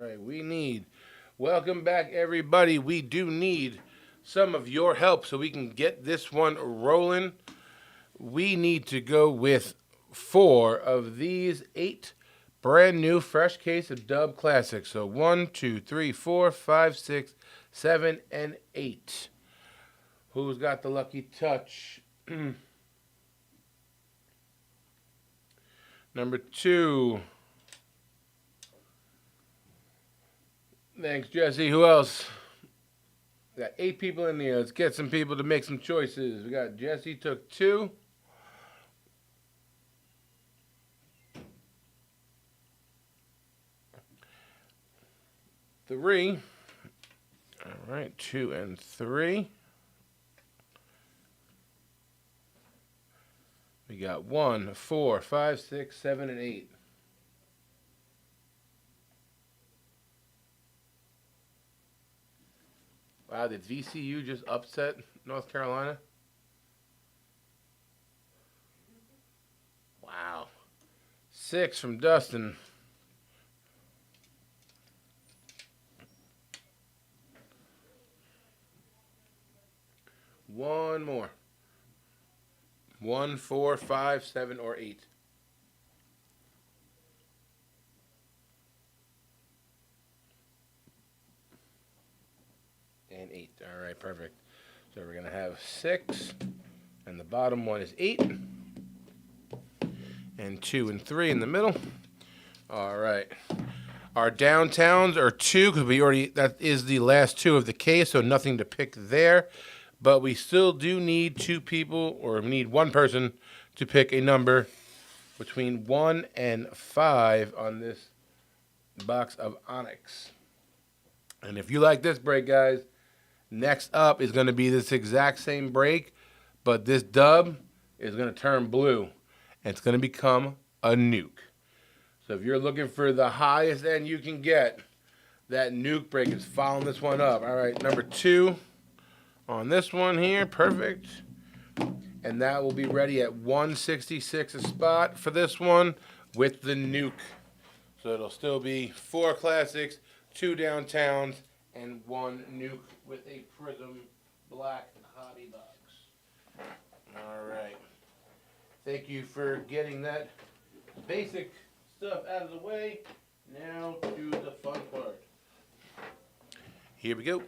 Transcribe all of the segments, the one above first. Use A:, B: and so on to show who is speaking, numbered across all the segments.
A: Right, welcome back, everybody. We do need some of your help so we can get this one rolling. We need to go with 4 of these 8 brand new fresh case of Dub Classics. So 1, 2, 3, 4, 5, 6, 7, and 8. Who's got the lucky touch? Number 2. Thanks, Jesse. Who else? We got 8 people in here. Let's get some people to make some choices. We got Jesse took 2. Three. All right, 2 and 3. We got 1, 4, 5, 6, 7, and 8. Wow, did VCU just upset North Carolina? Wow. 6 from Dustin. One more. 1, 4, 5, 7, or 8. And 8. All right, perfect. So we're going to have 6. And the bottom one is 8. And 2 and 3 in the middle. All right. Our downtowns are 2 because that is the last 2 of the case, so nothing to pick there. But we still do need 2 people, or we need 1 person to pick a number between 1 and 5 on this box of Onyx. And if you like this break, guys, next up is going to be this exact same break, but this dub is going to turn blue, and it's going to become a nuke. So if you're looking for the highest end you can get, that nuke break is following this one up. All right, number 2 on this one here, perfect. And that will be ready at 166 a spot for this one with the nuke. So it'll still be 4 classics, 2 downtowns, and 1 nuke with a Prism Black hobby box. All right. Thank you for getting that basic stuff out of the way. Now to the fun part. Here we go.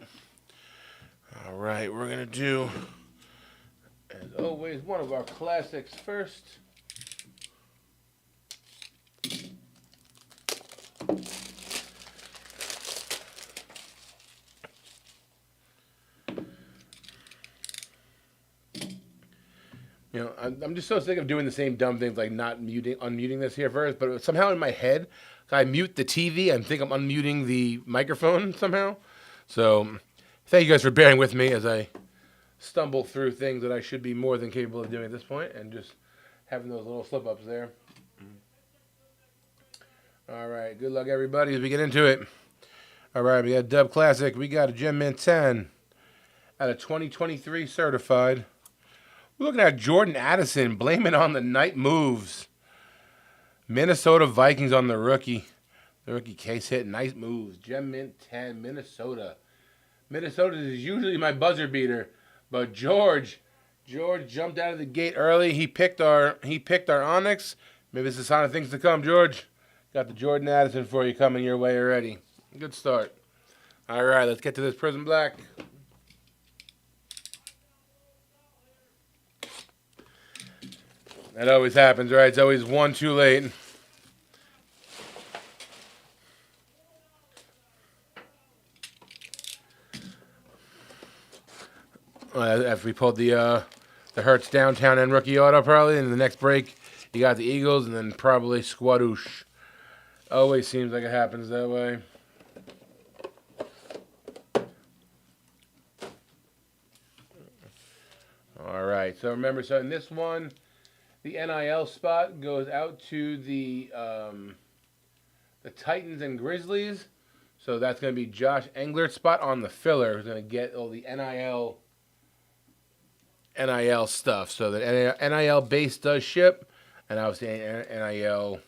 A: All right, we're going to do, as always, one of our classics first. You know, I'm just so sick of doing the same dumb things like not unmuting this here first, but somehow in my head, I mute the TV. I think I'm unmuting the microphone somehow. So thank you guys for bearing with me as I stumble through things that I should be more than capable of doing at this point and just having those little slip-ups there. All right, good luck, everybody, as we get into it. All right, we got Dub Classic. We got a Gem Mint 10 out of 2023 certified. We're looking at Jordan Addison, blame it on the night moves. Minnesota Vikings on the rookie. The rookie case hit, nice moves. Gem Mint 10, Minnesota. Minnesota is usually my buzzer beater, but George jumped out of the gate early. He picked our Onyx. Maybe it's a sign of things to come, George. Got the Jordan Addison for you coming your way already. Good start. All right, let's get to this Prism Black. That always happens, right? It's always one too late. After we pulled the Hertz downtown and rookie auto, probably in the next break, you got the Eagles and then probably Squadoosh. Always seems like it happens that way. All right. So remember, so in this one, the NIL spot goes out to the Titans and Grizzlies. So that's going to be Josh Englert's spot on the filler, who's going to get all the NIL stuff. So the NIL base does ship, and obviously NIL,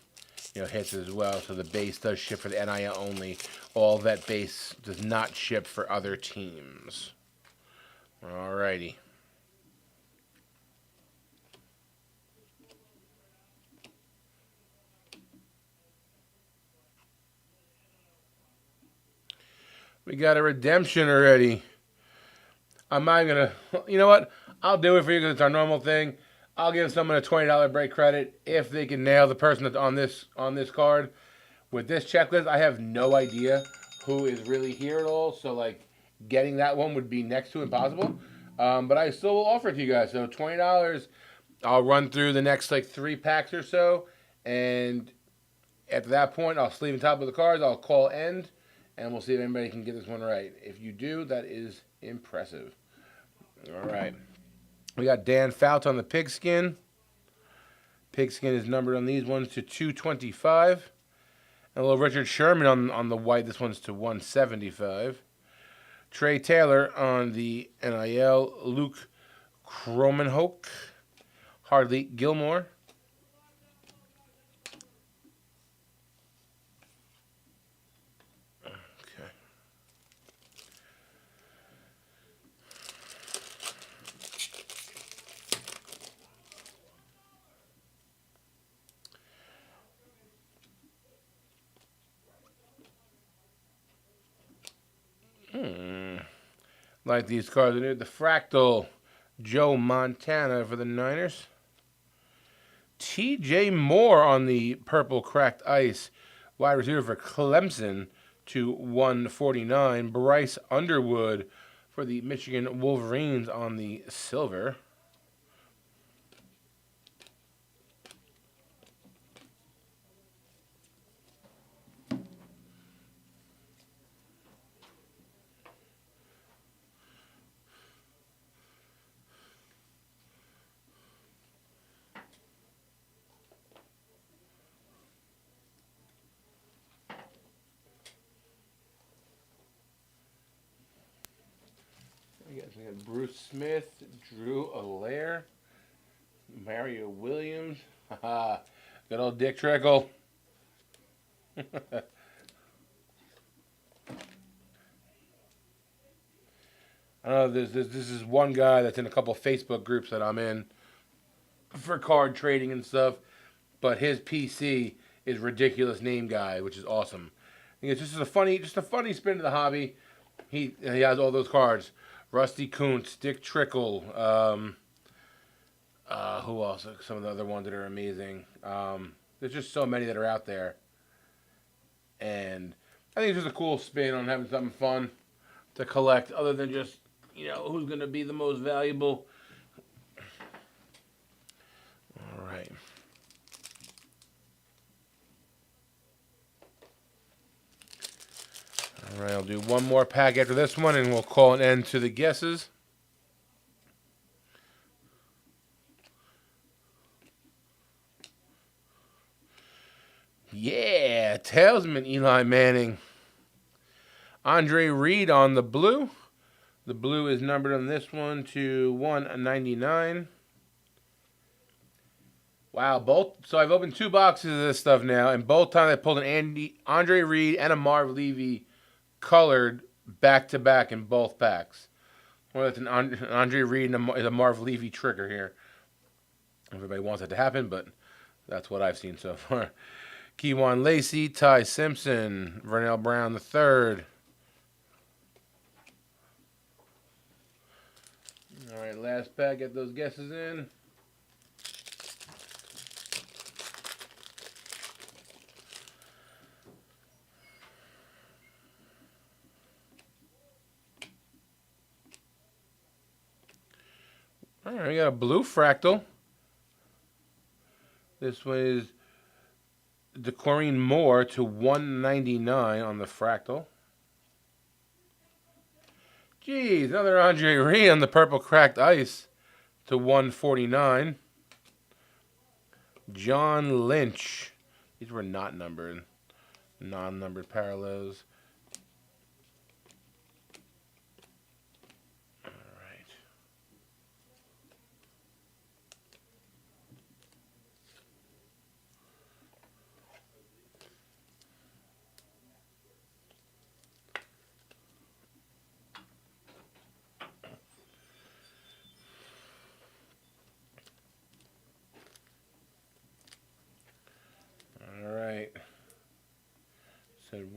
A: hits as well. So the base does ship for the NIL only. All that base does not ship for other teams. Alrighty. We got a redemption already. I'm not gonna. You know what? I'll do it for you because it's our normal thing. I'll give someone a $20 break credit if they can nail the person that's on this card. With this checklist, I have no idea who is really here at all. So like, getting that one would be next to impossible. But I still will offer it to you guys. So $20. I'll run through the next like 3 packs or so, and after that point, I'll sleeve on top of the cards. I'll call end, and we'll see if anybody can get this one right. If you do, that is impressive. All right. We got Dan Fouts on the pigskin. Pigskin is numbered on these ones to 225. And a little Richard Sherman on the white. This one's to 175. Trey Taylor on the NIL. Luke Kromenhoek. Hardly Gilmore. Like these cards. The Fractal, Joe Montana for the Niners. TJ Moore on the purple cracked ice. Wide receiver for Clemson to 149. Bryce Underwood for the Michigan Wolverines on the silver. We got Bruce Smith, Drew Allaire, Mario Williams, good old Dick Trickle. I don't know. This is one guy that's in a couple of Facebook groups that I'm in for card trading and stuff, but his PC is Ridiculous Name Guy, which is awesome. I think it's just a funny spin to the hobby. He has all those cards. Rusty Kuntz, Dick Trickle, who else? Some of the other ones that are amazing. There's just so many that are out there. And I think it's just a cool spin on having something fun to collect other than just, who's going to be the most valuable. All right. All right, I'll do one more pack after this one, and we'll call an end to the guesses. Yeah, Talesman Eli Manning. Andre Reed on the blue. The blue is numbered on this one to 199. Wow, so I've opened 2 boxes of this stuff now, and both times I pulled an Andre Reed and a Marv Levy colored back-to-back in both packs. Well, that's an Andre Reed and a Marv Levy trigger here. Everybody wants that to happen, but that's what I've seen so far. Keywan Lacey, Ty Simpson, Vernell Brown III. All right, last pack. Get those guesses in. All right, we got a blue fractal. This one is DeCorine Moore to 199 on the fractal. Geez, another Andre Reed on the purple cracked ice to 149. John Lynch. These were not numbered. Non-numbered parallels. All right.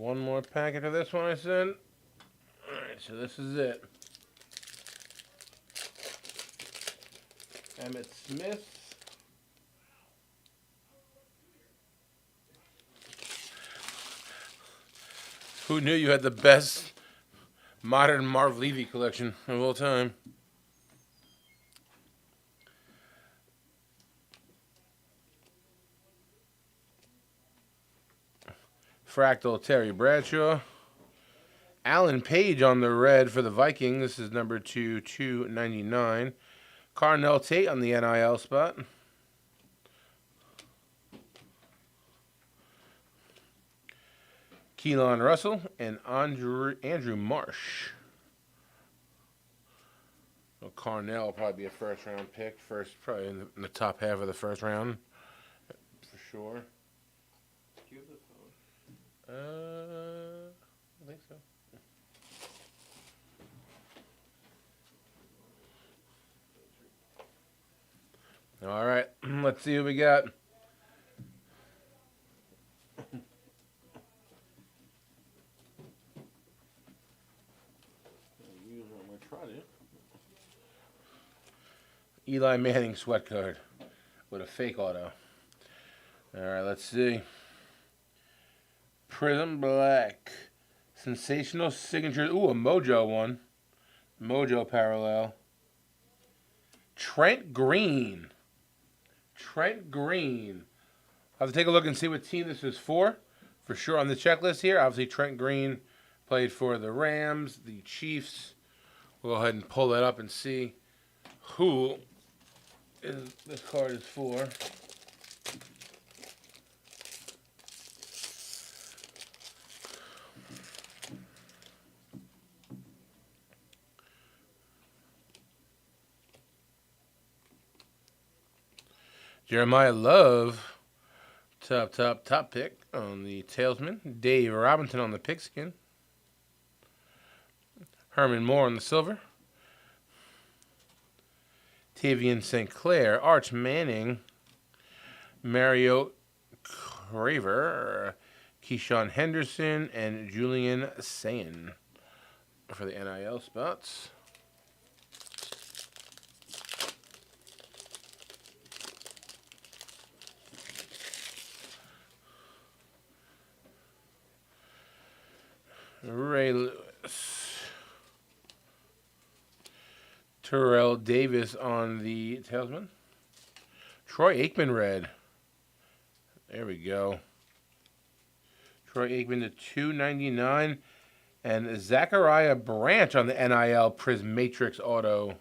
A: one more packet of this one I said. Alright, so this is it. Emmitt Smith. Who knew you had the best modern Marv Levy collection of all time? Fractal Terry Bradshaw. Alan Page on the red for the Vikings. This is number 2/299. Carnell Tate on the NIL spot. Keelan Russell and Andrew Marsh. So Carnell will probably be a first round pick. Probably in the top half of the first round. For sure.
B: Do you have the phone?
A: I think so. All right, let's see what we got. Eli Manning sweat card with a fake auto. All right, let's see. Prism Black. Sensational signatures. Ooh, a Mojo one. Mojo parallel. Trent Green. Trent Green. I'll have to take a look and see what team this is for. For sure on the checklist here. Obviously, Trent Green played for the Rams, the Chiefs. We'll go ahead and pull that up and see who this card is for. Jeremiah Love, top pick on the Tailsman. Dave Robinson on the Pigskin. Herman Moore on the silver. Tavian St. Clair, Arch Manning, Mario Craver, Keyshawn Henderson, and Julian Sayin for the NIL spots. Ray Lewis. Terrell Davis on the Tailsman. Troy Aikman red. There we go. Troy Aikman to 299. And Zachariah Branch on the NIL Prismatrix auto.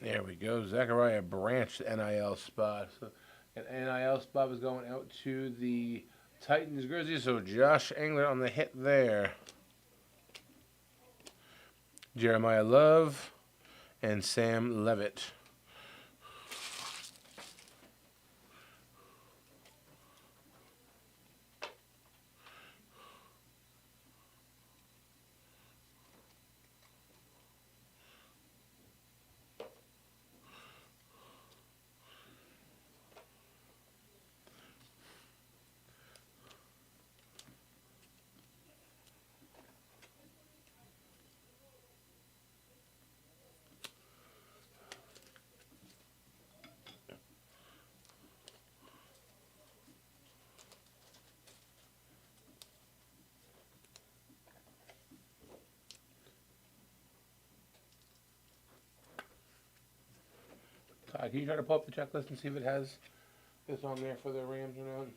A: There we go. Zachariah Branch, NIL spot. So an NIL spot was going out to the Titans Grizzlies. So Josh Engler on the hit there. Jeremiah Love and Sam Levitt. Todd, can you try to pull up the checklist and see if it has this on there for the Rams or not?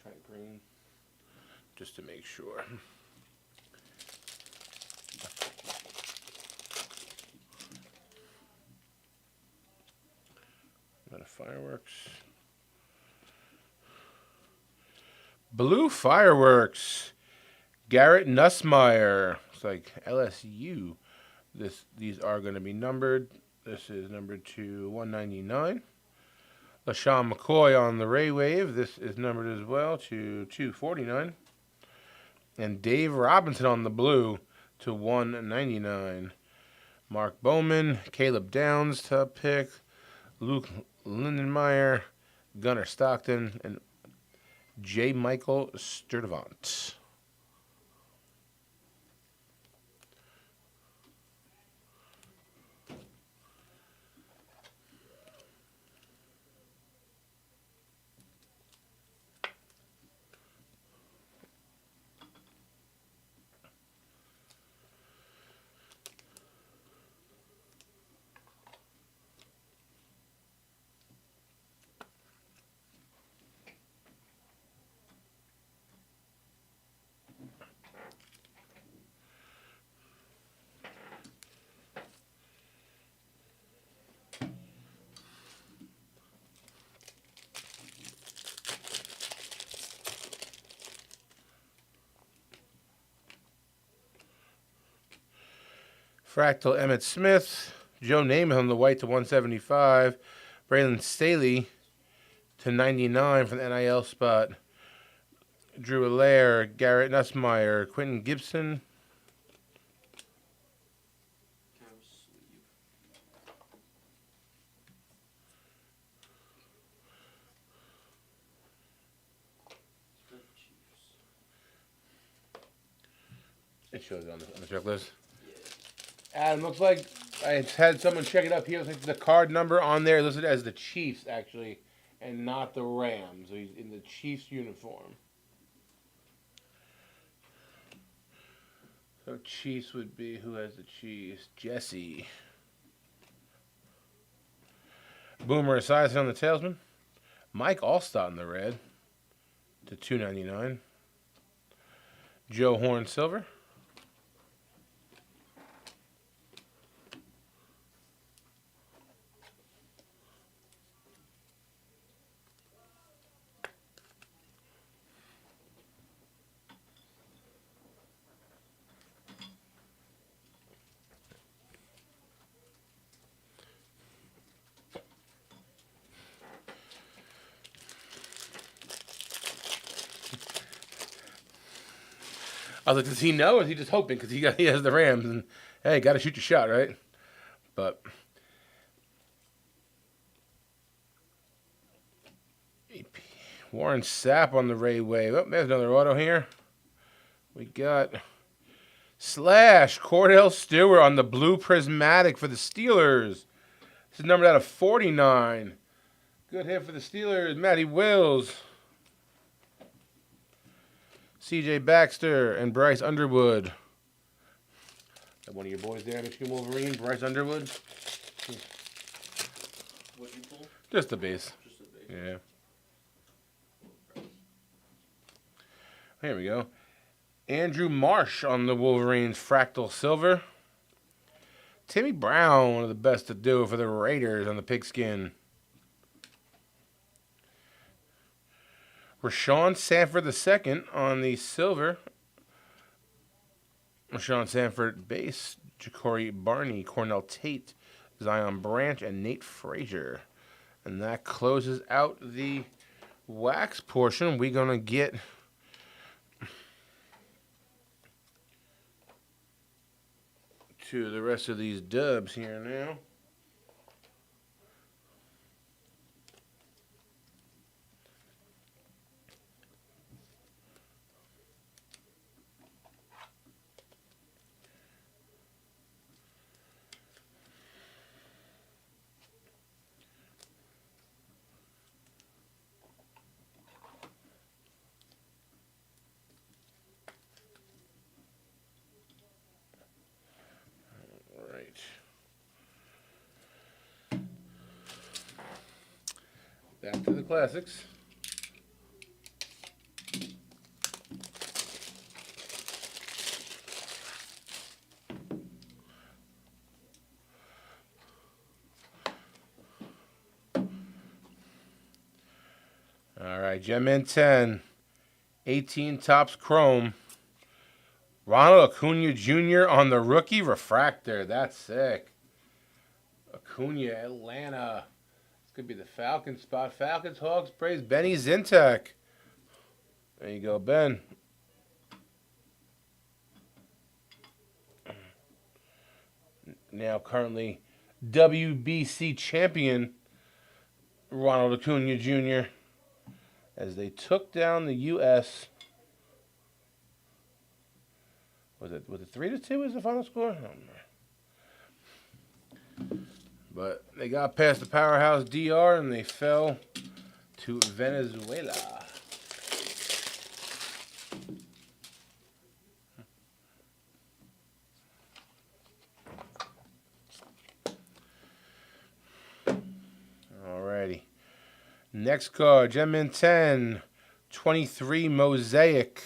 A: Trent Green, just to make sure. Got a fireworks. Blue Fireworks. Garrett Nussmeier. It's like LSU. These are going to be numbered. This is number 199. LaShawn McCoy on the Ray Wave. This is numbered as well to 249. And Dave Robinson on the blue to 199. Mark Bowman, Caleb Downs, top pick. Luke Lindenmeyer, Gunnar Stockton, and J. Michael Sturdivant. Fractal Emmett Smith. Joe Namath on the white to 175. Braylon Staley to 99 from the NIL spot. Drew Allaire, Garrett Nussmeyer, Quentin Gibson. It shows it on the checklist. Adam, looks like I had someone check it up here. Looks like the card number on there listed as the Chiefs, actually, and not the Rams. So he's in the Chiefs uniform. So Chiefs would be, who has the Chiefs? Jesse. Boomer Esiason on the Tailsman. Mike Allstott in the red to 299. Joe Horn silver. I was like, does he know, or is he just hoping? Because he has the Rams, and hey, got to shoot your shot, right? But Warren Sapp on the Ray Wave. Oh, there's another auto here. We got Slash Cordell Stewart on the blue prismatic for the Steelers. This is numbered out of 49. Good hit for the Steelers. Matty Wills. C.J. Baxter and Bryce Underwood. Got one of your boys there, Michigan Wolverine, Bryce Underwood.
B: What'd you pull?
A: Just the base.
B: Just a base.
A: Yeah. Here we go. Andrew Marsh on the Wolverines, Fractal Silver. Timmy Brown, one of the best to do for the Raiders on the pigskin. Rashawn Sanford II on the silver. Rashawn Sanford base. Ja'Cory Barney, Cornell Tate, Zion Branch, and Nate Frazier. And that closes out the wax portion. We're going to get to the rest of these dubs here now. Back to the classics. All right, Gem in 10. 18 Topps Chrome. Ronald Acuna Jr. on the rookie refractor. That's sick. Acuna, Atlanta. Could be the Falcons spot. Falcons, Hawks, Braves, Benny Zintek. There you go, Ben. Now currently WBC champion Ronald Acuna Jr. as they took down the U.S. Was it 3-2 is the final score? I don't remember. But they got past the powerhouse DR and they fell to Venezuela. Alrighty. Next card, Gem Mint 10, 23 Mosaic.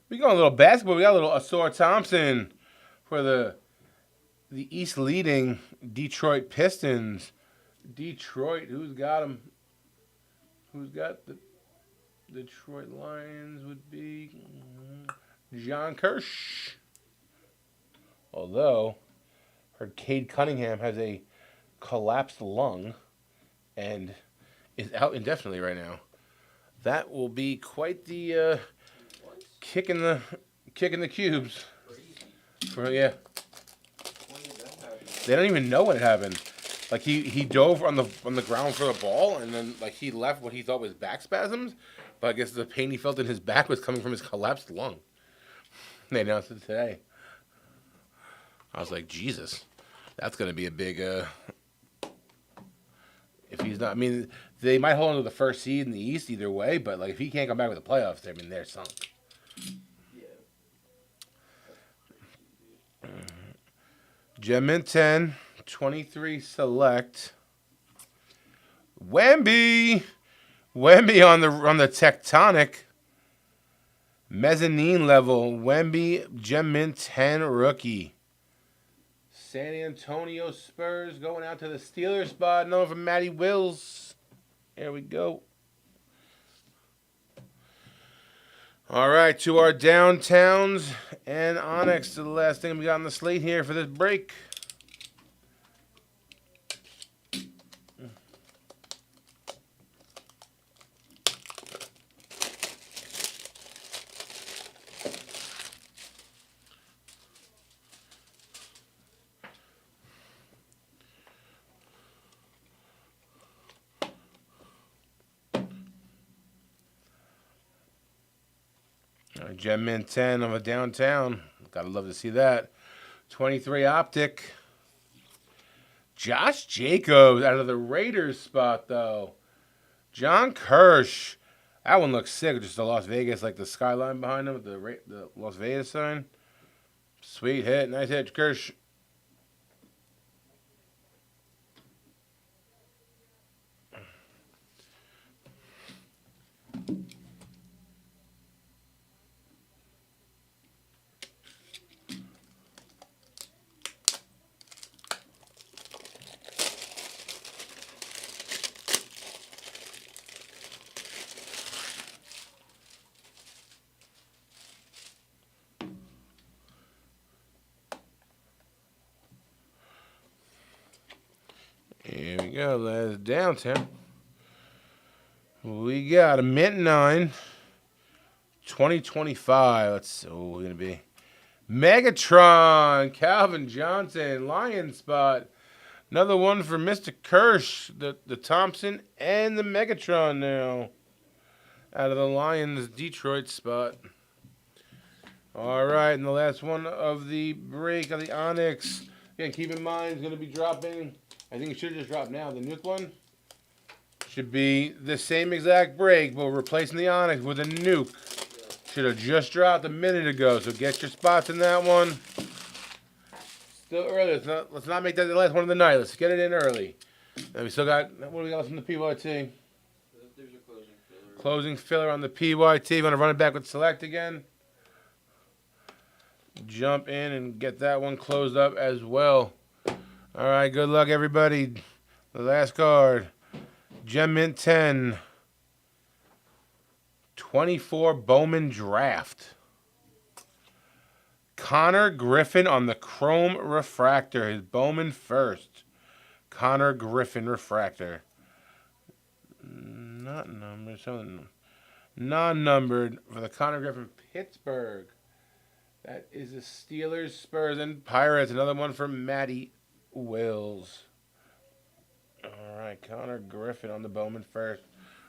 A: We got a little basketball. We got a little Asor Thompson for the East leading Detroit Pistons. Detroit, who's got them? Who's got the Detroit Lions would be John Kirsch. Although, heard Cade Cunningham has a collapsed lung and is out indefinitely right now. That will be quite the kick in the cubes. For yeah. They don't even know what happened. Like he dove on the ground for the ball, and then like he left what he thought was back spasms, but I guess the pain he felt in his back was coming from his collapsed lung. They announced it today. I was like, Jesus, that's gonna be a big. If he's not, I mean, they might hold on to the first seed in the East either way, but like if he can't come back with the playoffs, I mean, they're sunk. Gem Mint 10, 23 select. Wemby on the tectonic mezzanine level. Wemby Gem Mint 10 rookie. San Antonio Spurs going out to the Steelers spot. Known from Matty Wills. There we go. All right, to our downtowns and Onyx, to the last thing we got on the slate here for this break. Gem Mint 10 of a downtown. Gotta love to see that. 23 Optic. Josh Jacobs out of the Raiders spot, though. John Kirsch. That one looks sick. Just the Las Vegas, like the skyline behind him with the Las Vegas sign. Sweet hit. Nice hit, Kirsch. Here we go. That's downtown. We got a Mint 9, 2025. Let's see what we're going to be. Megatron, Calvin Johnson, Lion spot. Another one for Mr. Kirsch, the Thompson, and the Megatron now. Out of the Lions Detroit spot. All right, and the last one of the break of the Onyx. Again, keep in mind, it's going to be dropping. I think it should just drop now. The Nuke one should be the same exact break, but we're replacing the Onyx with a Nuke. Should have just dropped a minute ago, so get your spots in that one. Still early. Let's not make that the last one of the night. Let's get it in early. And we still got, what do we got from the PYT?
B: There's a closing filler.
A: Closing filler on the PYT. Want to run it back with Select again? Jump in and get that one closed up as well. All right, good luck, everybody. The last card. Gem Mint 10. 24 Bowman Draft. Connor Griffin on the Chrome Refractor. His Bowman first. Connor Griffin Refractor. Not numbered. Something non-numbered for the Connor Griffin Pittsburgh. That is the Steelers, Spurs, and Pirates. Another one for Matty Wills. All right, Connor Griffin on the Bowman first.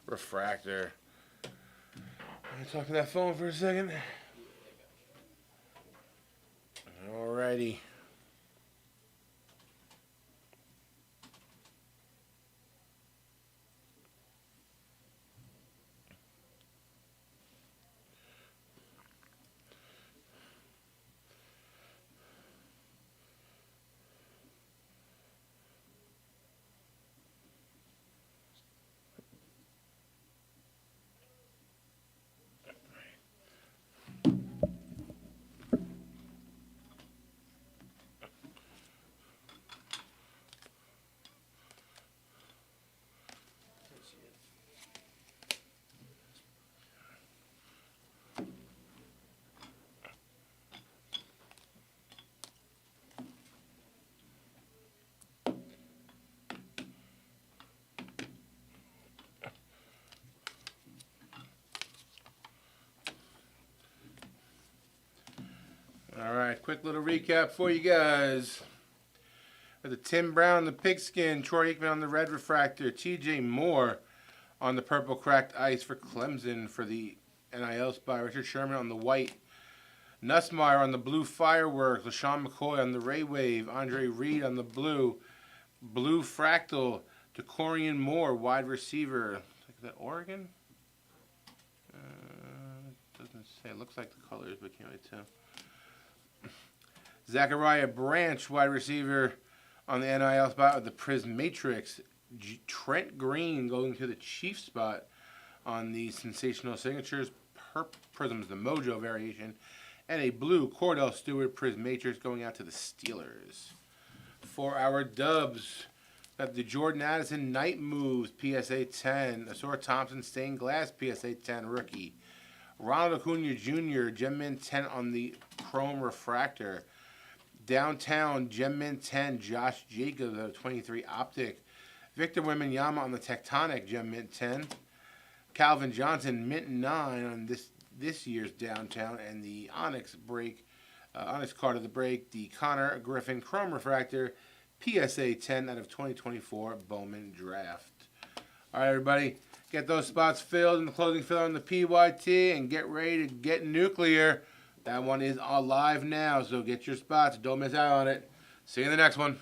A: refractor. Let me talk to that phone for a second. Alrighty. All right, quick little recap for you guys. The Tim Brown, the pigskin, Troy Aikman on the red refractor, T.J. Moore on the purple cracked ice for Clemson for the NIL spot, Richard Sherman on the white, Nussmeyer on the blue fireworks, LaShawn McCoy on the Ray Wave, Andre Reed on the blue fractal, DeCorian Moore, wide receiver. Is that Oregon? Doesn't say. It looks like the colors, but can't really tell. Zachariah Branch, wide receiver on the NIL spot with the Prismatrix. Trent Green going to the Chiefs spot on the Sensational Signatures Prisms, the Mojo variation. And a blue Cordell Stewart Prismatrix going out to the Steelers. For our dubs, got the Jordan Addison Night Moves PSA 10. Asura Thompson Stained Glass PSA 10 rookie. Ronald Acuna Jr. Gem Mint 10 on the Chrome Refractor. Downtown Gem Mint 10 Josh Jacobs of 23 Optic. Victor Wembanyama on the Tectonic Gem Mint 10. Calvin Johnson Mint 9 on this year's Downtown, and the Onyx break, Onyx card of the break, the Connor Griffin Chrome Refractor PSA 10 out of 2024 Bowman Draft. All right, everybody, get those spots filled in the closing filler on the PYT and get ready to get nuclear. That one is live now, so get your spots. Don't miss out on it. See you in the next one.